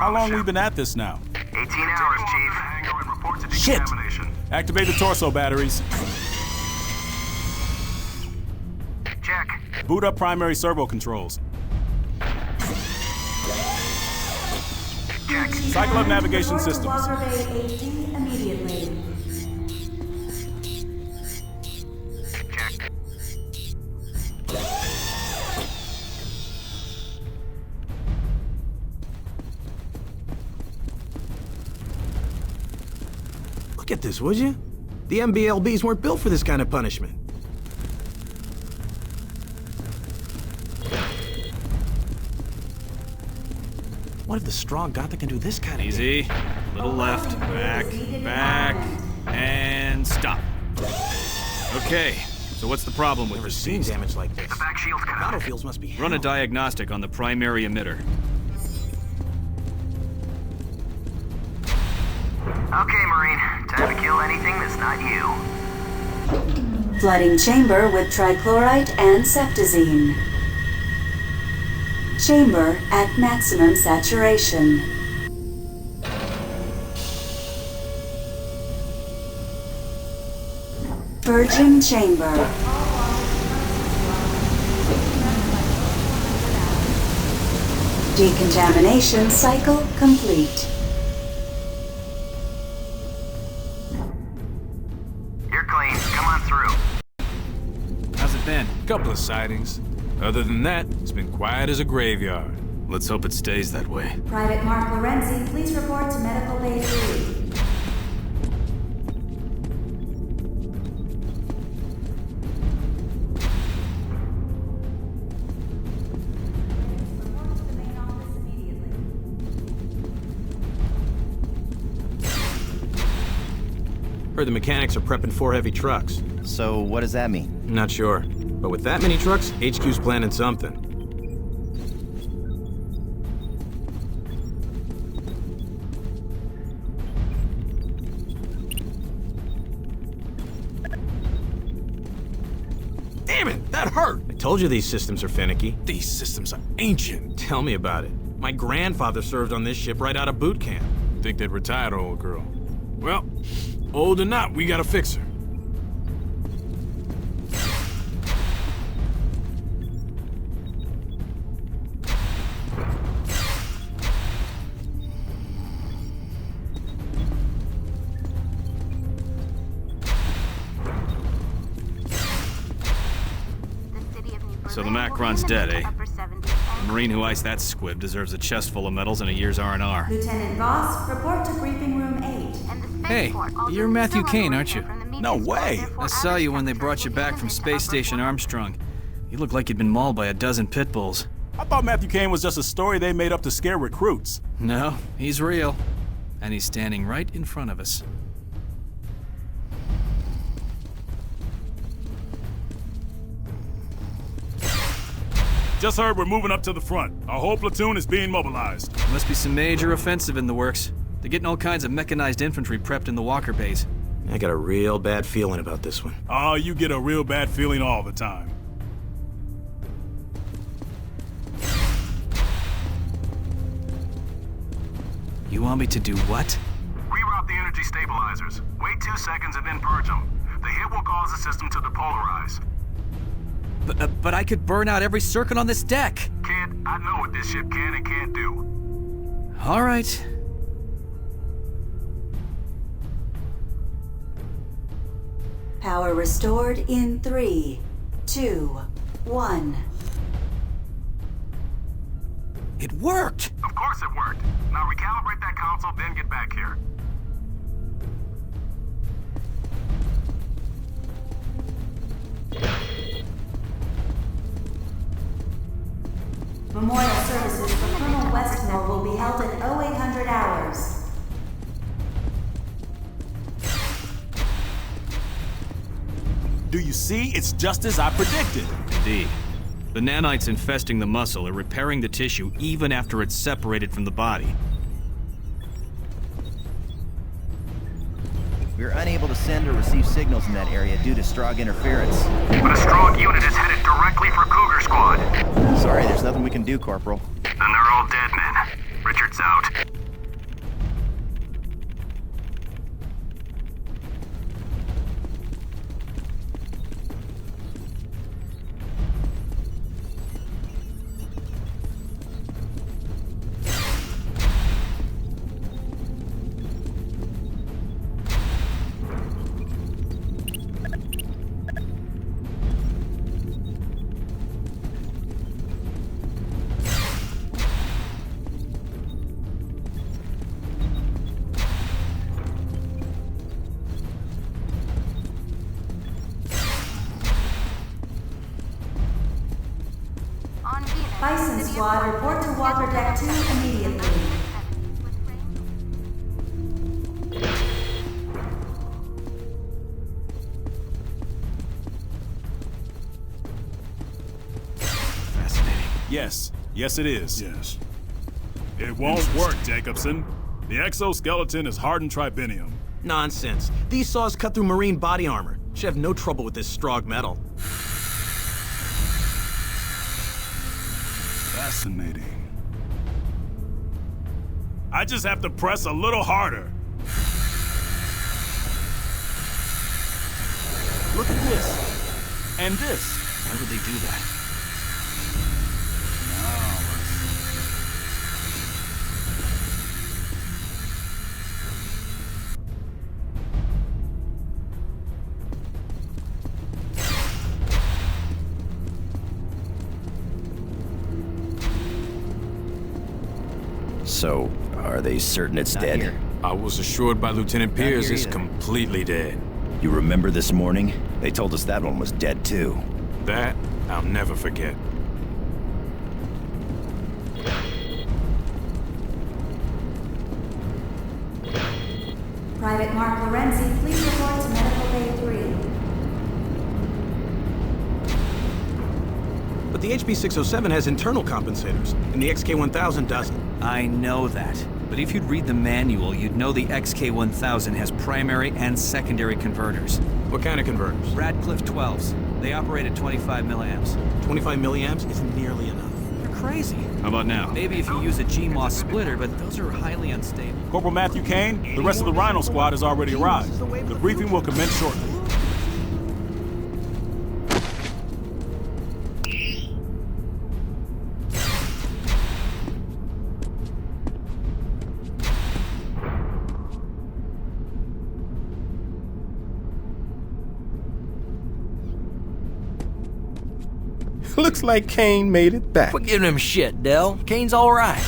How long we been at this now? 18 hours, Chief. Shit! Activate the torso batteries. Check. Boot up primary servo controls. Check. Cycle up navigation systems. Walker Bay HD immediately. Check. Look at this, would you? The MBLBs weren't built for this kind of punishment. What if the strong Gotha can do this kind of Easy. Little left. Back. Back. And stop. Okay. So what's the problem with Never this seen beast? damage like this. The back shield's cut out. Battlefields must be Run a hell. diagnostic on the primary emitter. Okay, Marine. Time to kill anything that's not you. Flooding chamber with trichlorite and septazine. Chamber at maximum saturation. Virgin chamber. Decontamination cycle complete. You're clean. Come on through. How's it been? Couple of sightings. Other than that, it's been quiet as a graveyard. Let's hope it stays that way. Private Mark Lorenzi, please report to Medical Bay 3. Report to the main office immediately. Heard the mechanics are prepping 4 heavy trucks. So what does that mean? Not sure. But with that many trucks, HQ's planning something. Damn it, that hurt! I told you these systems are finicky. These systems are ancient. Tell me about it. My grandfather served on this ship right out of boot camp. Think they'd retired, old girl. Well, old or not, we gotta fix her. So the Macron's dead, eh? The Marine who iced that squib deserves a chest full of medals and a year's R&R. Lieutenant Voss, report to briefing room 8. Hey, you're Matthew Kane, aren't you? No way! I saw you when they brought you back from Space Station Armstrong. You look like you'd been mauled by a dozen pit bulls. I thought Matthew Kane was just a story they made up to scare recruits. No, he's real. And he's standing right in front of us. Just heard we're moving up to the front. Our whole platoon is being mobilized. Must be some major offensive in the works. They're getting all kinds of mechanized infantry prepped in the Walker Bays. I got a real bad feeling about this one. Oh, you get a real bad feeling all the time. You want me to do what? Reroute the energy stabilizers. Wait 2 seconds and then purge them. The hit will cause the system to depolarize. But I could burn out every circuit on this deck. Kid, I know what this ship can and can't do. All right. Power restored in 3, 2, 1. It worked! Of course it worked. Now recalibrate that console, then get back here. Memorial services for Colonel Westmore will be held at 0800 hours. Do you see? It's just as I predicted. Indeed. The nanites infesting the muscle are repairing the tissue even after it's separated from the body. We are unable to send or receive signals in that area due to Strogg interference. But a strong unit is headed directly for Cougar Squad. Sorry, there's nothing we can do, Corporal. Then they're all dead men. Richard's out. Bison Squad, report to Walker Deck 2 immediately. Fascinating. Yes, it is. Yes. It won't work, Jacobson. The exoskeleton is hardened tribinium. Nonsense. These saws cut through marine body armor. Should have no trouble with this Strog metal. Fascinating. I just have to press a little harder. Look at this. And this. Why would they do that? So, are they certain it's Not dead? here. I was assured by Lieutenant Pierce here it's either. completely dead. You remember this morning? They told us that one was dead too. That I'll never forget. Private Mark Lorenzi, please report to Medical Bay 3. But the HP607 has internal compensators, and the XK1000 doesn't. I know that. But if you'd read the manual, you'd know the XK1000 has primary and secondary converters. What kind of converters? Radcliffe 12s. They operate at 25 milliamps. 25 milliamps isn't nearly enough. You're crazy. How about now? Maybe if you use a GMOS splitter, but those are highly unstable. Corporal Matthew Kane, the rest of the Rhino squad has already arrived. The briefing will commence shortly. Looks like Kane made it back. Quit giving him shit, Dell. Kane's all right.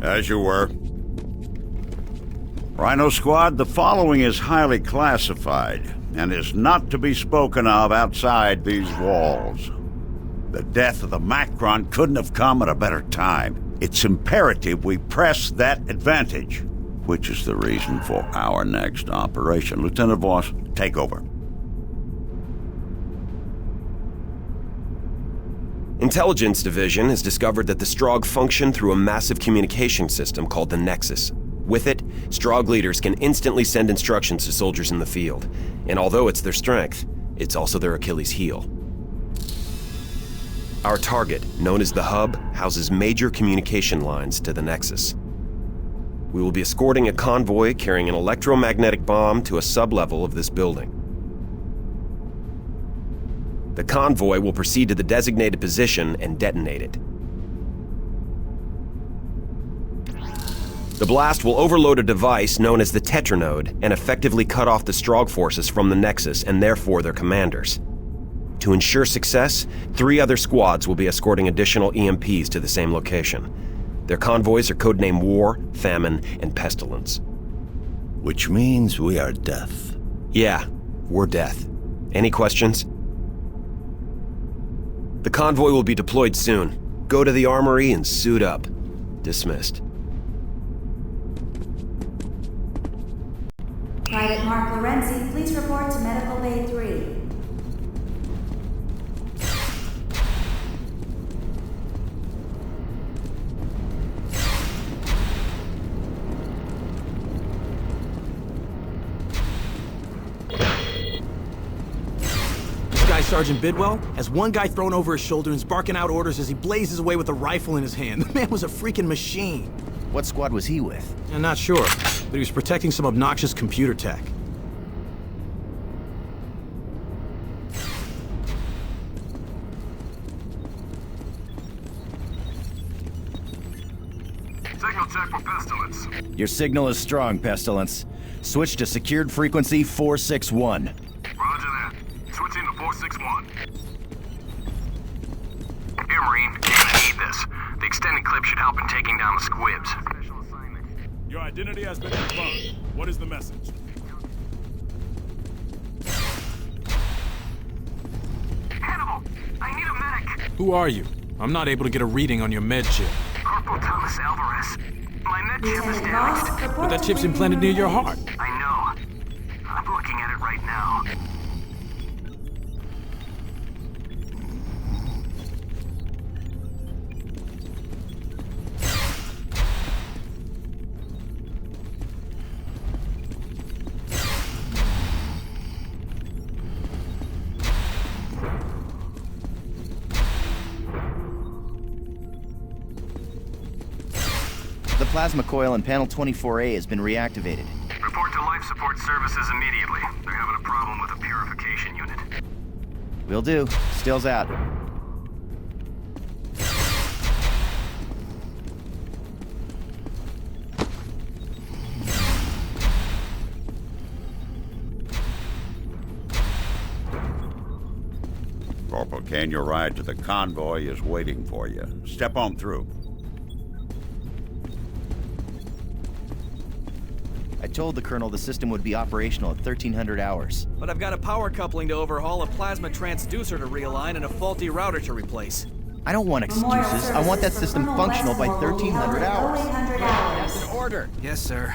As you were. Rhino Squad, the following is highly classified and is not to be spoken of outside these walls. The death of the Macron couldn't have come at a better time. It's imperative we press that advantage, which is the reason for our next operation. Lieutenant Voss, take over. Intelligence Division has discovered that the Strog function through a massive communication system called the Nexus. With it, Strog leaders can instantly send instructions to soldiers in the field. And although it's their strength, it's also their Achilles heel. Our target, known as the Hub, houses major communication lines to the Nexus. We will be escorting a convoy carrying an electromagnetic bomb to a sublevel of this building. The convoy will proceed to the designated position and detonate it. The blast will overload a device known as the Tetranode and effectively cut off the Strog forces from the Nexus and therefore their commanders. To ensure success, 3 other squads will be escorting additional EMPs to the same location. Their convoys are codenamed War, Famine, and Pestilence. Which means we are death. Yeah, we're death. Any questions? The convoy will be deployed soon. Go to the armory and suit up. Dismissed. Private Mark Lorenzi, please report to Medical Bay 3. Sergeant Bidwell has one guy thrown over his shoulder and is barking out orders as he blazes away with a rifle in his hand. The man was a freaking machine. What squad was he with? I'm not sure, but he was protecting some obnoxious computer tech. Signal check for Pestilence. Your signal is strong, Pestilence. Switch to secured frequency 461. Roger that. Switching to 461. Here, Marine. You're gonna need this. The extended clip should help in taking down the squibs. Your identity has been confirmed. What is the message? Who are you? I'm not able to get a reading on your med chip. Corporal Thomas Alvarez. My med chip is Lieutenant Ross, damaged. report But that to chip's Green implanted near your heart. I know. I'm looking at it right now. The plasma coil in panel 24A has been reactivated. Report to life support services immediately. They're having a problem with a purification unit. Will do. Still's out. Corporal Kane, your ride to the convoy is waiting for you. Step on through. I told the Colonel the system would be operational at 1300 hours. But I've got a power coupling to overhaul, a plasma transducer to realign, and a faulty router to replace. I don't want Memorial excuses. I want that Services system for Colonel functional by Westmore will be held 1300 at hours. 0800 hours. Order. Yes, sir.